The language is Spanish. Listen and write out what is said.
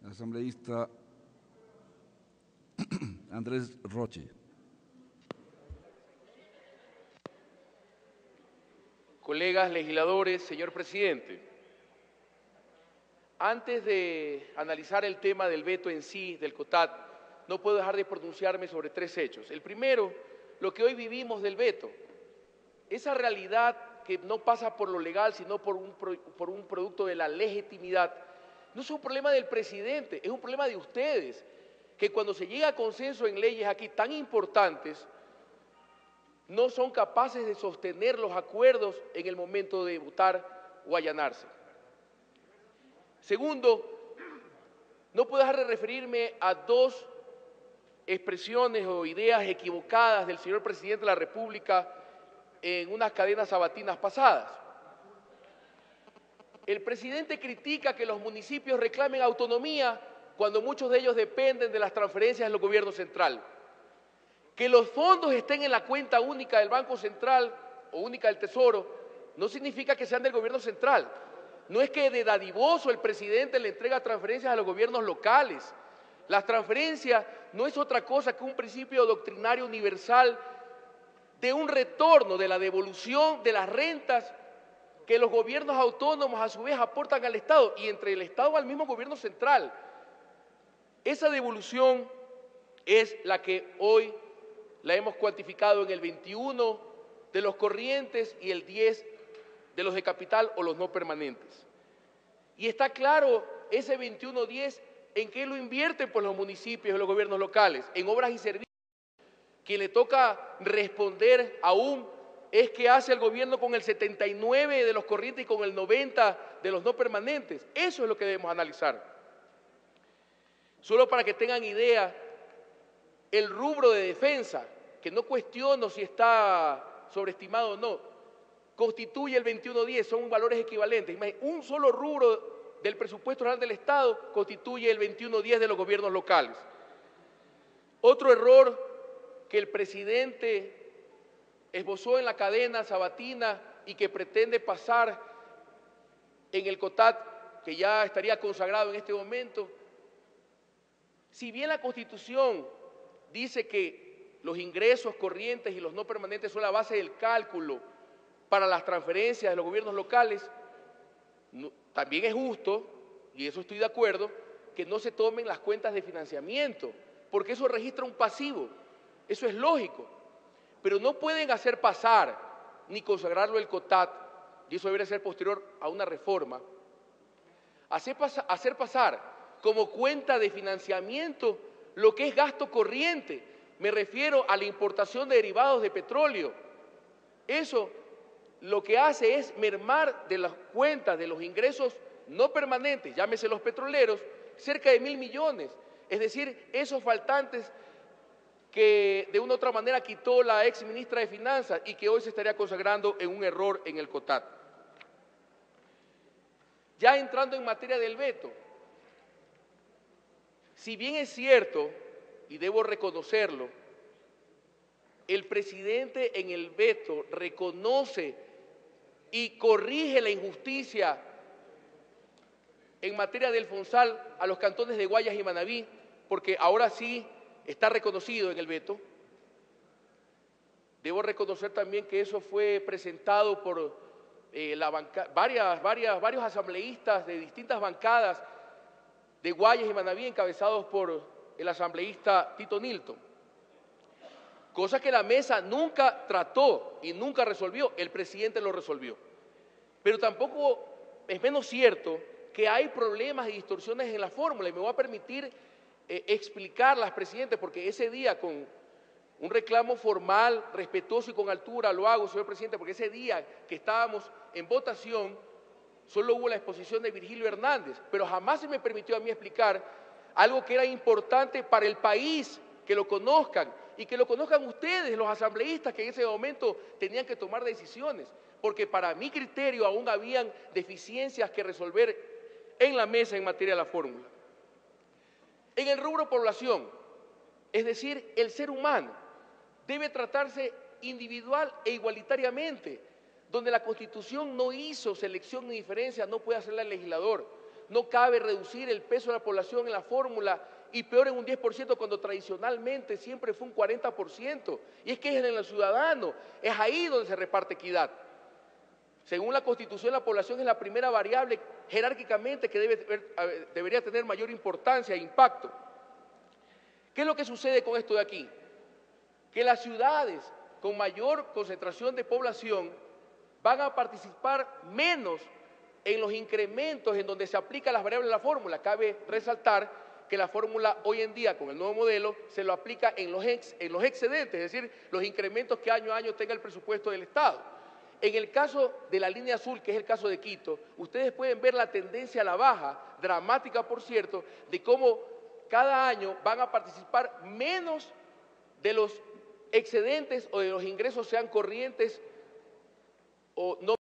Asambleísta Andrés Roche. Colegas legisladores, señor presidente, antes de analizar el tema del veto en sí, del COTAD, no puedo dejar de pronunciarme sobre tres hechos. El primero, lo que hoy vivimos del veto, esa realidad que no pasa por lo legal, sino por un producto de la legitimidad, no es un problema del presidente, es un problema de ustedes, que cuando se llega a consenso en leyes aquí tan importantes, no son capaces de sostener los acuerdos en el momento de votar o allanarse. Segundo, no puedo dejar de referirme a dos expresiones o ideas equivocadas del señor presidente de la República en unas cadenas sabatinas pasadas. El presidente critica que los municipios reclamen autonomía cuando muchos de ellos dependen de las transferencias del gobierno central. Que los fondos estén en la cuenta única del Banco Central o única del Tesoro no significa que sean del gobierno central. No es que de dadivoso el presidente le entrega transferencias a los gobiernos locales. Las transferencias no es otra cosa que un principio doctrinario universal de un retorno, de la devolución de las rentas que los gobiernos autónomos a su vez aportan al Estado y entre el Estado al mismo gobierno central. Esa devolución es la que hoy la hemos cuantificado en el 21 de los corrientes y el 10 de los de capital o los no permanentes. Y está claro ese 21-10 en qué lo invierten pues los municipios y los gobiernos locales, en obras y servicios. Quien le toca responder aún es qué hace el gobierno con el 79 de los corrientes y con el 90 de los no permanentes. Eso es lo que debemos analizar. Solo para que tengan idea, el rubro de defensa, que no cuestiono si está sobreestimado o no, constituye el 21-10, son valores equivalentes. Un solo rubro del presupuesto general del Estado constituye el 21-10 de los gobiernos locales. Otro error que el presidente esbozó en la cadena sabatina y que pretende pasar en el COTAD, que ya estaría consagrado en este momento. Si bien la Constitución dice que los ingresos corrientes y los no permanentes son la base del cálculo para las transferencias de los gobiernos locales, también es justo, y eso estoy de acuerdo, que no se tomen las cuentas de financiamiento, porque eso registra un pasivo, eso es lógico, pero no pueden hacer pasar ni consagrarlo el COTAD, y eso debería ser posterior a una reforma, hacer pasar como cuenta de financiamiento lo que es gasto corriente. Me refiero a la importación de derivados de petróleo. Eso lo que hace es mermar de las cuentas de los ingresos no permanentes, llámese los petroleros, cerca de 1.000 millones. Es decir, esos faltantes que de una u otra manera quitó la ex ministra de Finanzas y que hoy se estaría consagrando en un error en el COTAD. Ya entrando en materia del veto, si bien es cierto, y debo reconocerlo, el presidente en el veto reconoce y corrige la injusticia en materia del Fonsal a los cantones de Guayas y Manabí, porque ahora sí está reconocido en el veto. Debo reconocer también que eso fue presentado por varios asambleístas de distintas bancadas de Guayas y Manabí, encabezados por el asambleísta Tito Nilton, cosa que la mesa nunca trató y nunca resolvió, el presidente lo resolvió. Pero tampoco es menos cierto que hay problemas y distorsiones en la fórmula, y me voy a permitir explicarlas, presidente, porque ese día con un reclamo formal, respetuoso y con altura lo hago, señor presidente, porque ese día que estábamos en votación solo hubo la exposición de Virgilio Hernández, pero jamás se me permitió a mí explicar algo que era importante para el país, que lo conozcan y que lo conozcan ustedes, los asambleístas que en ese momento tenían que tomar decisiones, porque para mi criterio aún habían deficiencias que resolver en la mesa en materia de la fórmula. En el rubro población, es decir, el ser humano, debe tratarse individual e igualitariamente. Donde la Constitución no hizo selección ni diferencia, no puede hacerla el legislador. no cabe reducir el peso de la población en la fórmula y peor en un 10% cuando tradicionalmente siempre fue un 40%. Y es que es en el ciudadano, es ahí donde se reparte equidad. Según la Constitución, la población es la primera variable jerárquicamente que debería tener mayor importancia e impacto. ¿Qué es lo que sucede con esto de aquí? Que las ciudades con mayor concentración de población van a participar menos en los incrementos en donde se aplican las variables de la fórmula. Cabe resaltar que la fórmula hoy en día, con el nuevo modelo, se lo aplica en los excedentes, es decir, los incrementos que año a año tenga el presupuesto del Estado. En el caso de la línea azul, que es el caso de Quito, ustedes pueden ver la tendencia a la baja, dramática por cierto, de cómo cada año van a participar menos de los excedentes o de los ingresos, sean corrientes o no